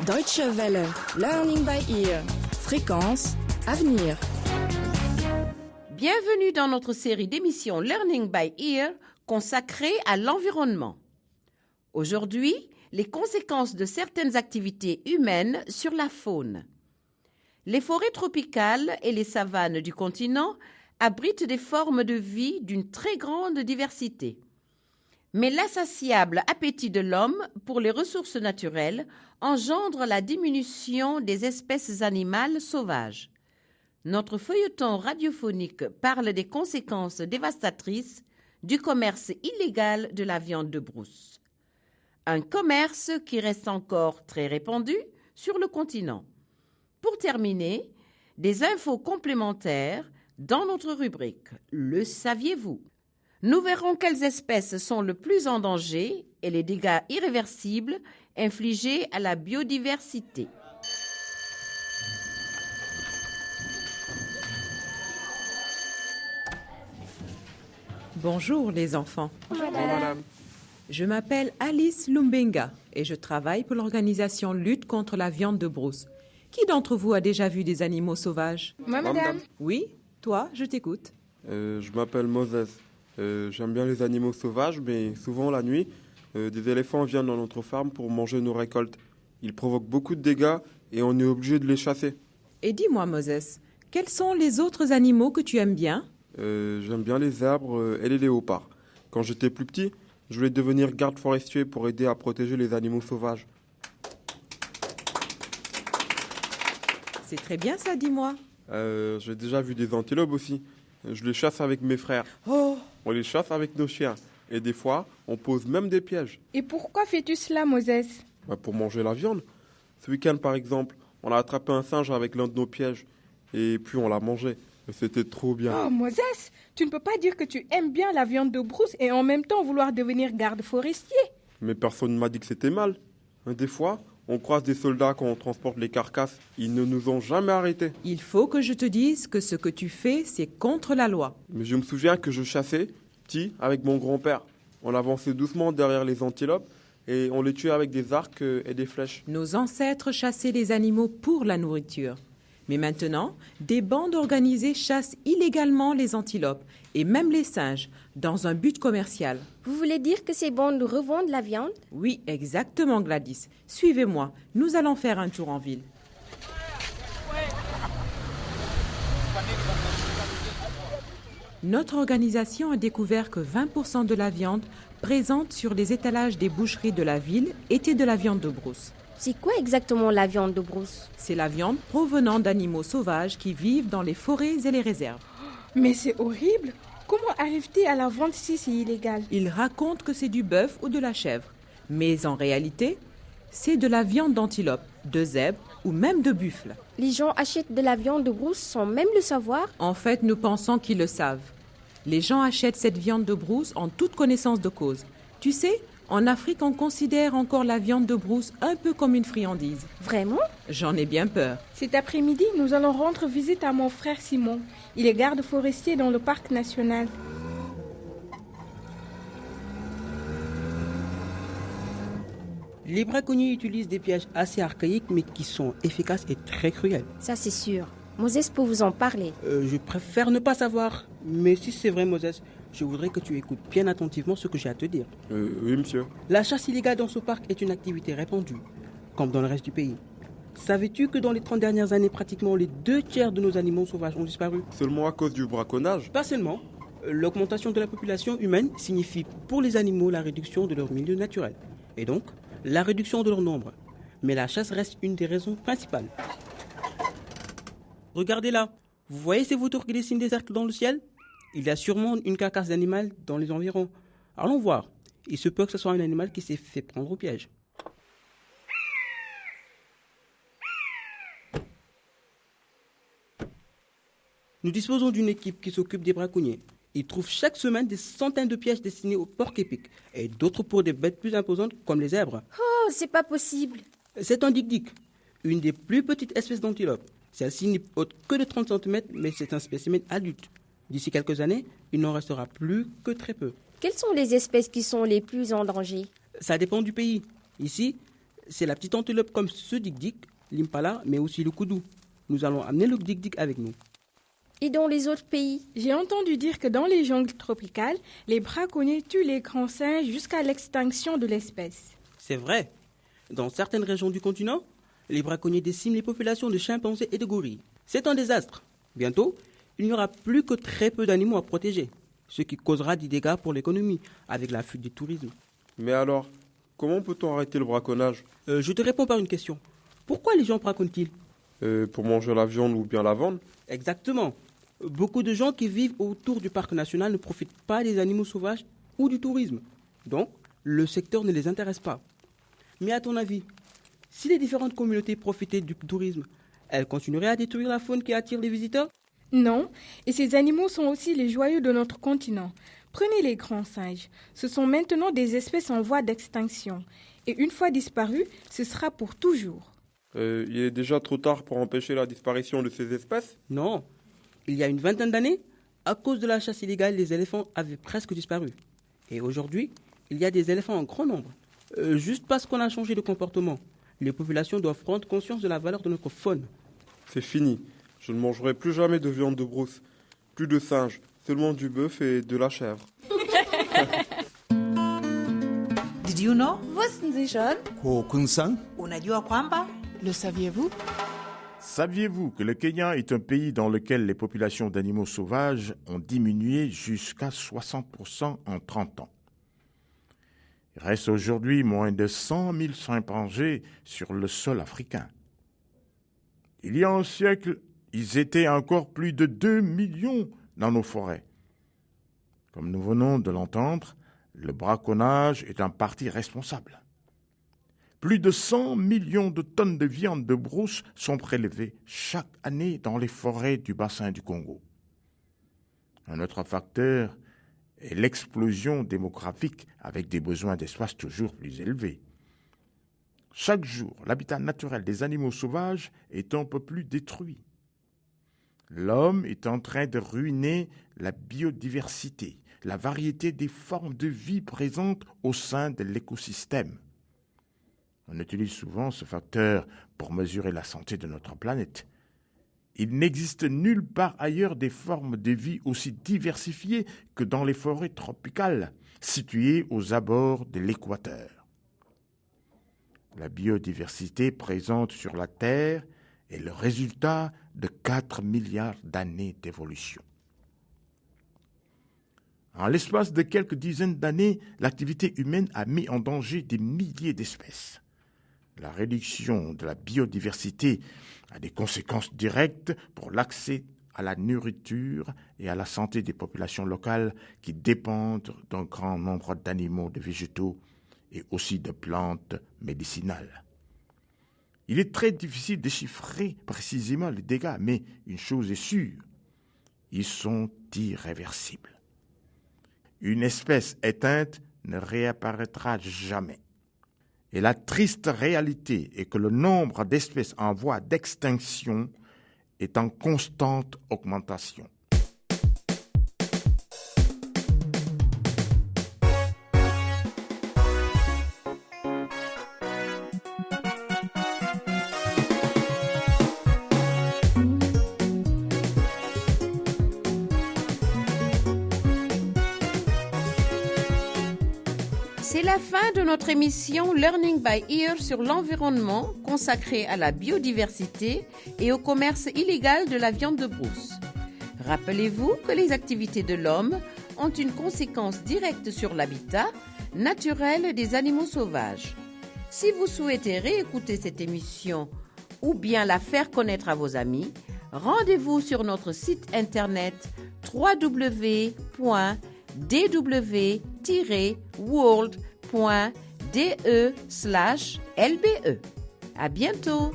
Deutsche Welle, Learning by Ear, fréquence, avenir. Bienvenue dans notre série d'émissions Learning by Ear consacrée à l'environnement. Aujourd'hui, les conséquences de certaines activités humaines sur la faune. Les forêts tropicales et les savanes du continent abritent des formes de vie d'une très grande diversité. Mais l'insatiable appétit de l'homme pour les ressources naturelles engendre la diminution des espèces animales sauvages. Notre feuilleton radiophonique parle des conséquences dévastatrices du commerce illégal de la viande de brousse. Un commerce qui reste encore très répandu sur le continent. Pour terminer, des infos complémentaires dans notre rubrique « Le saviez-vous » ? Nous verrons quelles espèces sont le plus en danger et les dégâts irréversibles infligés à la biodiversité. Bonjour les enfants. Bonjour madame. Je m'appelle Alice Lumbenga et je travaille pour l'organisation Lutte contre la viande de brousse. Qui d'entre vous a déjà vu des animaux sauvages ? Moi madame. Oui, toi, je t'écoute. Je m'appelle Moses. J'aime bien les animaux sauvages, mais souvent la nuit, des éléphants viennent dans notre ferme pour manger nos récoltes. Ils provoquent beaucoup de dégâts et on est obligé de les chasser. Et dis-moi Moses, quels sont les autres animaux que tu aimes bien ? J'aime bien les zèbres et les léopards. Quand j'étais plus petit, je voulais devenir garde forestier pour aider à protéger les animaux sauvages. C'est très bien ça, dis-moi. J'ai déjà vu des antilopes aussi. Je les chasse avec mes frères. Oh, On les chasse avec nos chiens. Et des fois, on pose même des pièges. Et pourquoi fais-tu cela, Moses ? Pour manger la viande. Ce week-end, par exemple, on a attrapé un singe avec l'un de nos pièges. Et puis on l'a mangé. Et c'était trop bien. Oh, Moses, tu ne peux pas dire que tu aimes bien la viande de brousse et en même temps vouloir devenir garde forestier. Mais personne ne m'a dit que c'était mal. Des fois, on croise des soldats quand on transporte les carcasses. Ils ne nous ont jamais arrêtés. il faut que je te dise que ce que tu fais, c'est contre la loi. Mais je me souviens que je chassais, petit, avec mon grand-père. On avançait doucement derrière les antilopes et on les tuait avec des arcs et des flèches. Nos ancêtres chassaient les animaux pour la nourriture. Mais maintenant, des bandes organisées chassent illégalement les antilopes et même les singes dans un but commercial. Vous voulez dire que ces bandes revendent la viande ? Oui, exactement Gladys. Suivez-moi, nous allons faire un tour en ville. Notre organisation a découvert que 20% de la viande présente sur les étalages des boucheries de la ville était de la viande de brousse. C'est quoi exactement la viande de brousse ? C'est la viande provenant d'animaux sauvages qui vivent dans les forêts et les réserves. Mais c'est horrible. Comment arrive-t-il à la vente si c'est illégal ? Ils racontent que c'est du bœuf ou de la chèvre. Mais en réalité, c'est de la viande d'antilope, de zèbre ou même de buffle. Les gens achètent de la viande de brousse sans même le savoir ? En fait, nous pensons qu'ils le savent. Les gens achètent cette viande de brousse en toute connaissance de cause. Tu sais, en Afrique, on considère encore la viande de brousse un peu comme une friandise. Vraiment ? J'en ai bien peur. Cet après-midi, nous allons rendre visite à mon frère Simon. Il est garde forestier dans le parc national. Les braconniers utilisent des pièges assez archaïques mais qui sont efficaces et très cruels. Ça c'est sûr. Moses peut vous en parler. Je préfère ne pas savoir, mais si c'est vrai Moses, je voudrais que tu écoutes bien attentivement ce que j'ai à te dire. Oui, monsieur. La chasse illégale dans ce parc est une activité répandue, comme dans le reste du pays. Savais-tu que dans les 30 dernières années, pratiquement les 2/3 de nos animaux sauvages ont disparu ? Seulement à cause du braconnage. Pas seulement. L'augmentation de la population humaine signifie pour les animaux la réduction de leur milieu naturel, et donc la réduction de leur nombre. Mais la chasse reste une des raisons principales. Regardez là, vous voyez ces vautours qui dessinent des cercles dans le ciel ? Il y a sûrement une carcasse d'animal dans les environs. Allons voir. Il se peut que ce soit un animal qui s'est fait prendre au piège. Nous disposons d'une équipe qui s'occupe des braconniers. Ils trouvent chaque semaine des centaines de pièges destinés aux porcs épics et d'autres pour des bêtes plus imposantes comme les zèbres. Oh, c'est pas possible. C'est un dik-dik, une des plus petites espèces d'antilope. Celle-ci n'est haute que de 30 cm, mais c'est un spécimen adulte. D'ici quelques années, il n'en restera plus que très peu. Quelles sont les espèces qui sont les plus en danger ? Ça dépend du pays. Ici, C'est la petite antilope comme ce dik-dik, l'impala, mais aussi le koudou. Nous allons amener le dik-dik avec nous. Et dans les autres pays? J'ai entendu dire que dans les jungles tropicales, les braconniers tuent les grands singes jusqu'à l'extinction de l'espèce. C'est vrai. Dans certaines régions du continent, les braconniers déciment les populations de chimpanzés et de gorilles. C'est un désastre. Bientôt, il n'y aura plus que très peu d'animaux à protéger, ce qui causera des dégâts pour l'économie, avec la fuite du tourisme. Mais alors, comment peut-on arrêter le braconnage? Je te réponds par une question. Pourquoi les gens braconnent-ils? Pour manger la viande ou bien la vendre? Exactement. Beaucoup de gens qui vivent autour du parc national ne profitent pas des animaux sauvages ou du tourisme. Donc, le secteur ne les intéresse pas. Mais à ton avis, si les différentes communautés profitaient du tourisme, elles continueraient à détruire la faune qui attire les visiteurs? Non, et ces animaux sont aussi les joyaux de notre continent. Prenez les grands singes. Ce sont maintenant des espèces en voie d'extinction. Et une fois disparues, ce sera pour toujours. Il est déjà trop tard pour empêcher la disparition de ces espèces? Non. Il y a une vingtaine d'années, à cause de la chasse illégale, les éléphants avaient presque disparu. Et aujourd'hui, il y a des éléphants en grand nombre. Juste parce qu'on a changé de comportement. Les populations doivent prendre conscience de la valeur de notre faune. C'est fini. Je ne mangerai plus jamais de viande de brousse. Plus de singes, seulement du bœuf et de la chèvre. Did you know? Wussten Sie schon? Kun-san? Unajua kwamba? Le saviez-vous? Saviez-vous que le Kenya est un pays dans lequel les populations d'animaux sauvages ont diminué jusqu'à 60% en 30 ans? Il reste aujourd'hui moins de 100 000 chimpanzés sur le sol africain. Il y a un siècle, ils étaient encore plus de 2 millions dans nos forêts. Comme nous venons de l'entendre, le braconnage est en partie responsable. Plus de 100 millions de tonnes de viande de brousse sont prélevées chaque année dans les forêts du bassin du Congo. Un autre facteur est l'explosion démographique avec des besoins d'espace toujours plus élevés. Chaque jour, l'habitat naturel des animaux sauvages est un peu plus détruit. L'homme est en train de ruiner la biodiversité, la variété des formes de vie présentes au sein de l'écosystème. On utilise souvent ce facteur pour mesurer la santé de notre planète. Il n'existe nulle part ailleurs des formes de vie aussi diversifiées que dans les forêts tropicales, situées aux abords de l'équateur. La biodiversité présente sur la Terre est le résultat de 4 milliards d'années d'évolution. En l'espace de quelques dizaines d'années, l'activité humaine a mis en danger des milliers d'espèces. La réduction de la biodiversité a des conséquences directes pour l'accès à la nourriture et à la santé des populations locales qui dépendent d'un grand nombre d'animaux, de végétaux et aussi de plantes médicinales. Il est très difficile de chiffrer précisément les dégâts, mais une chose est sûre, ils sont irréversibles. Une espèce éteinte ne réapparaîtra jamais. Et la triste réalité est que le nombre d'espèces en voie d'extinction est en constante augmentation. C'est la fin de notre émission Learning by Ear sur l'environnement consacrée à la biodiversité et au commerce illégal de la viande de brousse. Rappelez-vous que les activités de l'homme ont une conséquence directe sur l'habitat naturel des animaux sauvages. Si vous souhaitez réécouter cette émission ou bien la faire connaître à vos amis, rendez-vous sur notre site internet www.dw-world.de/lbe. À bientôt!